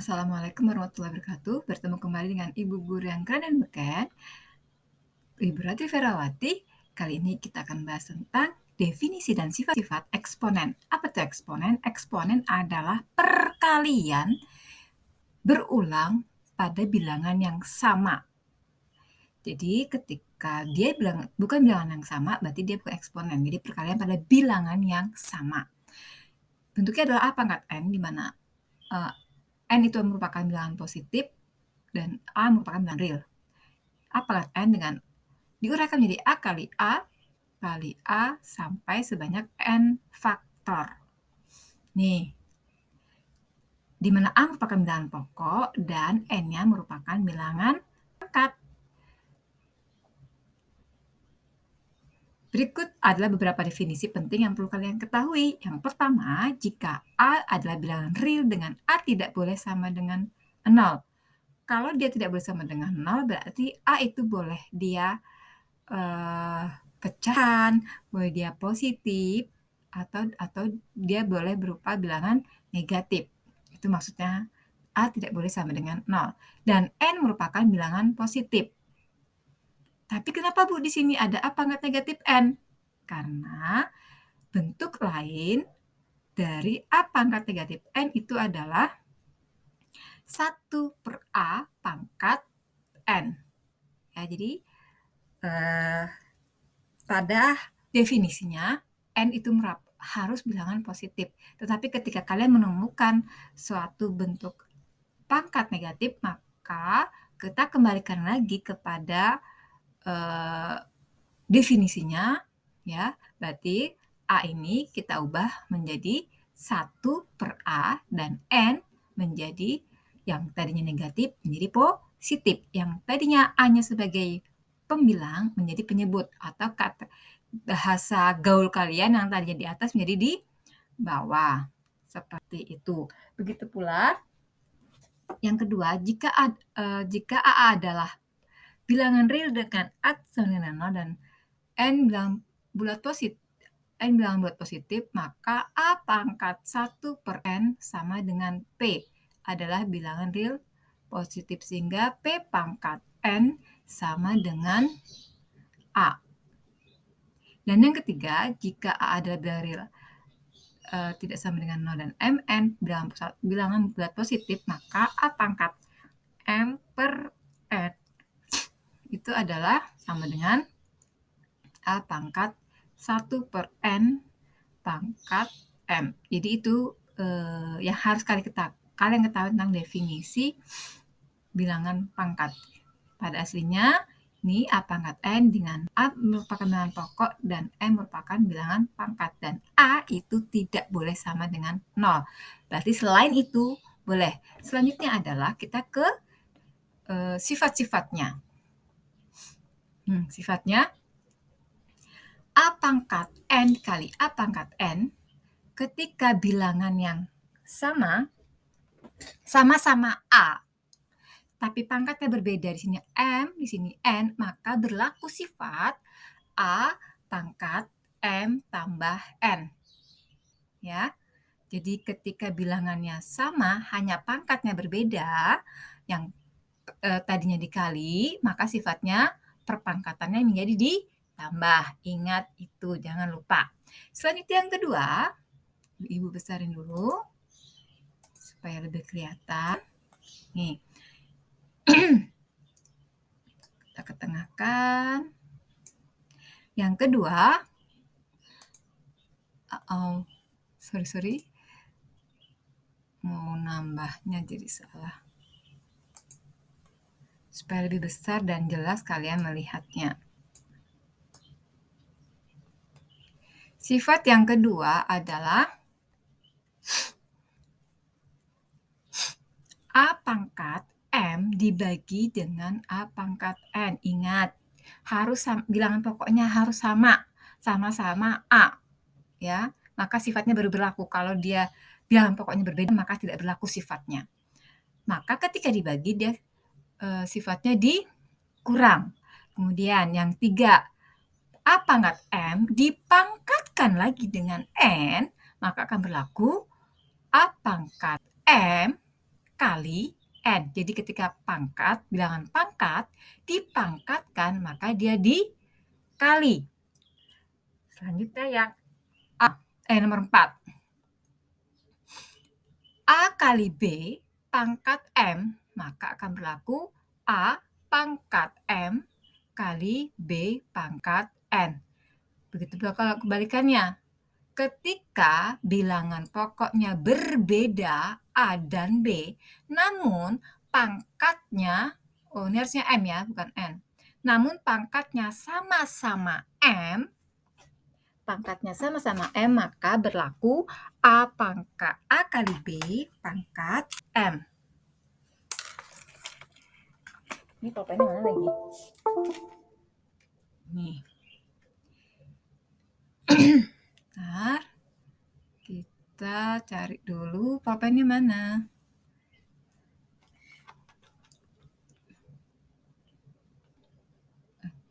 Assalamualaikum warahmatullahi wabarakatuh. Bertemu kembali dengan Ibu Guru yang keren dan beken, Ibu Ratri Ferawati. Kali ini kita akan bahas tentang definisi dan sifat-sifat eksponen. Apa itu eksponen? Eksponen adalah perkalian berulang pada bilangan yang sama. Jadi ketika dia bukan bilangan yang sama, berarti dia bukan eksponen. Jadi perkalian pada bilangan yang sama. Bentuknya adalah A pangkat N, di mana N itu merupakan bilangan positif dan A merupakan bilangan real. A pangkat N dengan diuraikan menjadi A kali A sampai sebanyak N faktor. Nih, di mana A merupakan bilangan pokok dan N-nya merupakan bilangan pangkat. Berikut adalah beberapa definisi penting yang perlu kalian ketahui. Yang pertama, jika A adalah bilangan real dengan A tidak boleh sama dengan 0. Kalau dia tidak boleh sama dengan 0, berarti A itu boleh dia pecahan, boleh dia positif, atau dia boleh berupa bilangan negatif. Itu maksudnya A tidak boleh sama dengan 0. Dan N merupakan bilangan positif. Tapi kenapa Bu di sini ada A pangkat negatif N? Karena bentuk lain dari A pangkat negatif N itu adalah 1 per A pangkat N. Ya, jadi pada definisinya N itu harus bilangan positif. Tetapi ketika kalian menemukan suatu bentuk pangkat negatif, maka kita kembalikan lagi kepada definisinya, ya. Berarti A ini kita ubah menjadi 1 per A dan N menjadi yang tadinya negatif menjadi positif. Yang tadinya A-nya sebagai pembilang menjadi penyebut, atau kata bahasa gaul kalian yang tadinya di atas menjadi di bawah. Seperti itu. Begitu pula yang kedua, jika AA adalah bilangan real dengan A sama dengan 0 dan N bilangan bulat positif, maka A pangkat 1 per N sama dengan P adalah bilangan real positif, sehingga P pangkat N sama dengan A. Dan yang ketiga, jika A adalah bilangan real tidak sama dengan 0 dan Mn bilangan bulat positif, maka A pangkat M per N itu adalah sama dengan A pangkat 1 per N pangkat M. Jadi itu yang harus kalian ketahui tentang definisi bilangan pangkat. Pada aslinya, ini A pangkat N dengan A merupakan bilangan pokok dan M merupakan bilangan pangkat. Dan A itu tidak boleh sama dengan 0. Berarti selain itu boleh. Selanjutnya adalah kita ke sifat-sifatnya. Sifatnya A pangkat N kali A pangkat N ketika bilangan yang sama-sama A, tapi pangkatnya berbeda, di sini M, di sini N, maka berlaku sifat A pangkat M tambah N. Ya. Jadi ketika bilangannya sama, hanya pangkatnya berbeda, yang tadinya dikali, maka sifatnya perpangkatannya menjadi ditambah. Ingat itu, jangan lupa. Selanjutnya yang kedua, Ibu besarin dulu supaya lebih kelihatan. Nih. Kita ketengahkan. Yang kedua, sorry. Mau nambahnya jadi salah. Supaya lebih besar dan jelas kalian melihatnya. Sifat yang kedua adalah A pangkat M dibagi dengan A pangkat N. Ingat, harus bilangan pokoknya harus sama-sama A. Ya, maka sifatnya baru berlaku. Kalau dia bilangan pokoknya berbeda, maka tidak berlaku sifatnya. Maka ketika dibagi, dia sifatnya dikurang. Kemudian yang tiga, A pangkat M dipangkatkan lagi dengan N, maka akan berlaku A pangkat M kali N. Jadi ketika pangkat, bilangan pangkat dipangkatkan, maka dia dikali. Selanjutnya yang nomor 4. A kali B pangkat M, maka akan berlaku A pangkat M kali B pangkat N. Begitu pula kalau kebalikannya. Ketika bilangan pokoknya berbeda A dan B, namun pangkatnya, ini harusnya M ya, bukan N. Namun pangkatnya sama-sama M, maka berlaku A kali B pangkat M. Ini pulpennya mana lagi? Nih. Bentar. Kita cari dulu pulpennya mana.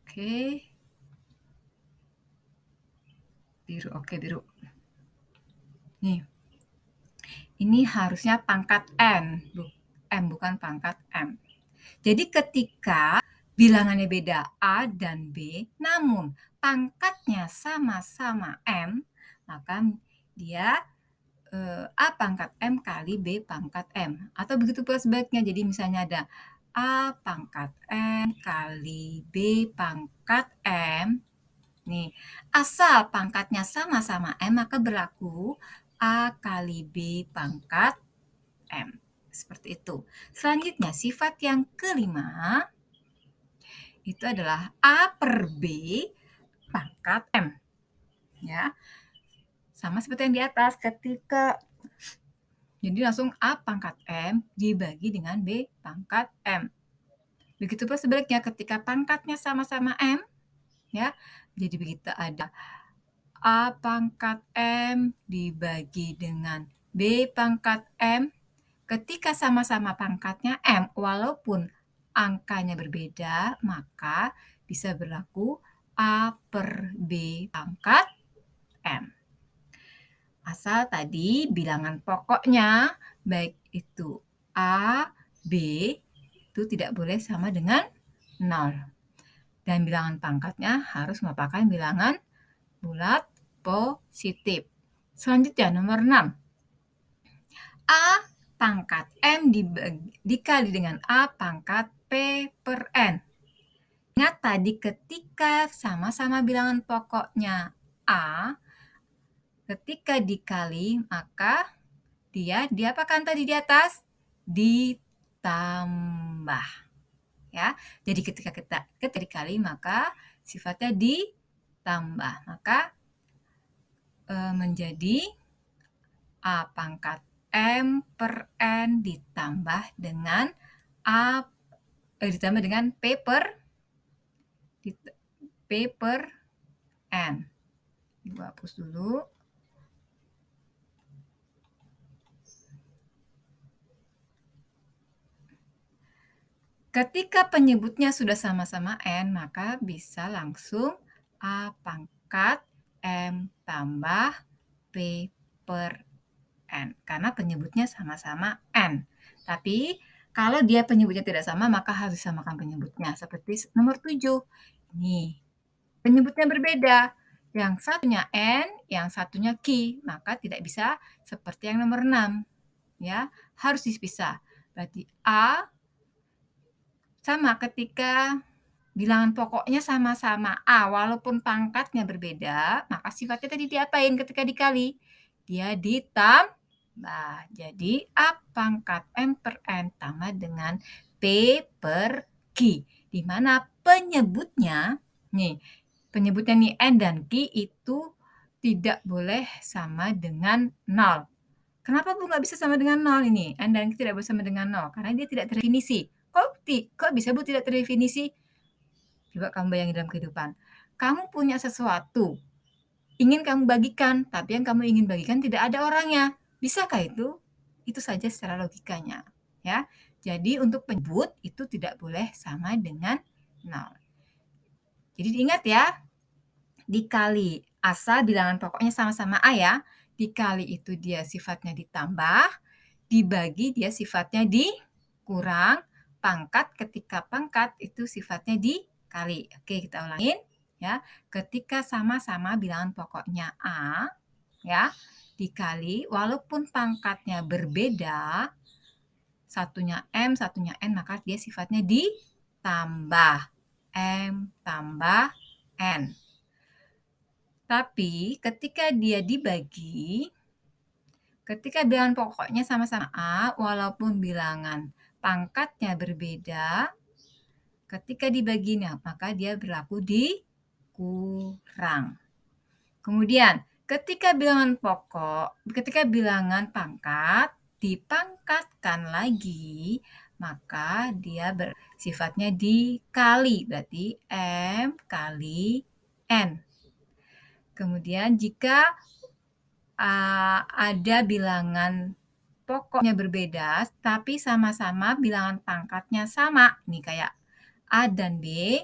Oke. Biru, oke biru. Nih. Ini harusnya pangkat N, bukan pangkat M. Jadi ketika bilangannya beda A dan B, namun pangkatnya sama-sama M, maka dia A pangkat M kali B pangkat M. Atau begitu pula sebaliknya. Jadi misalnya ada A pangkat M kali B pangkat M. Nih, asal pangkatnya sama-sama M, maka berlaku A kali B pangkat M. Seperti itu. Selanjutnya, sifat yang kelima, itu adalah A per B pangkat M. Ya, sama seperti yang di atas, jadi langsung A pangkat M dibagi dengan B pangkat M. Begitu pula sebaliknya, ketika pangkatnya sama-sama M, ya, jadi begitu ada A pangkat M dibagi dengan B pangkat M. Ketika sama-sama pangkatnya M, walaupun angkanya berbeda, maka bisa berlaku A per B pangkat M. Asal tadi bilangan pokoknya, baik itu A, B, itu tidak boleh sama dengan 0. Dan bilangan pangkatnya harus merupakan bilangan bulat positif. Selanjutnya nomor 6. A pangkat M dikali dengan A pangkat P per N. Ingat tadi ketika sama-sama bilangan pokoknya A, ketika dikali maka dia diapakan tadi di atas? Ditambah. Ya. Jadi ketika dikali maka sifatnya ditambah. Maka menjadi A pangkat M per N ditambah dengan P per N. Ibu hapus dulu. Ketika penyebutnya sudah sama-sama N, maka bisa langsung A pangkat M tambah P per N. Karena penyebutnya sama-sama N. Tapi kalau dia penyebutnya tidak sama, maka harus disamakan penyebutnya. Seperti nomor 7. Ini penyebutnya berbeda. Yang satunya N, yang satunya Q. Maka tidak bisa seperti yang nomor 6. Ya, harus dipisah. Berarti A sama ketika bilangan pokoknya sama-sama A, walaupun pangkatnya berbeda, maka sifatnya tadi diapain ketika dikali? Dia ditambah. Jadi A pangkat M per N sama dengan P per Q. Di mana penyebutnya nih N dan Q itu tidak boleh sama dengan 0. Kenapa Bu nggak bisa sama dengan 0 ini? N dan Q tidak boleh sama dengan 0, karena dia tidak terdefinisi. Kok bisa Bu tidak terdefinisi? Coba kamu bayangin dalam kehidupan. Kamu punya sesuatu, ingin kamu bagikan, tapi yang kamu ingin bagikan tidak ada orangnya. Bisakah itu? Itu saja secara logikanya. Ya. Jadi untuk penyebut itu tidak boleh sama dengan 0. Jadi diingat ya, dikali asal bilangan pokoknya sama-sama A ya, dikali itu dia sifatnya ditambah, dibagi dia sifatnya dikurang, pangkat ketika pangkat itu sifatnya dikali. Oke, kita ulangin ya. Ketika sama-sama bilangan pokoknya A ya, dikali walaupun pangkatnya berbeda, satunya M, satunya N, maka dia sifatnya ditambah. M tambah N. Tapi ketika dia dibagi, ketika bilangan pokoknya sama-sama A, walaupun bilangan pangkatnya berbeda, ketika dibaginya, maka dia berlaku dikurang. Kemudian, ketika bilangan pangkat dipangkatkan lagi, maka dia bersifatnya dikali, berarti M kali N. Kemudian jika ada bilangan pokoknya berbeda, tapi sama-sama bilangan pangkatnya sama, nih kayak A dan B,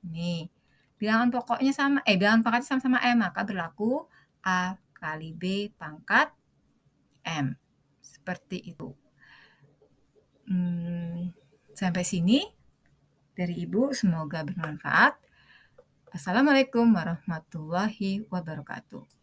nih bilangan pangkatnya sama-sama M, maka berlaku A kali B pangkat M. Seperti itu. Sampai sini dari Ibu, semoga bermanfaat. Assalamualaikum warahmatullahi wabarakatuh.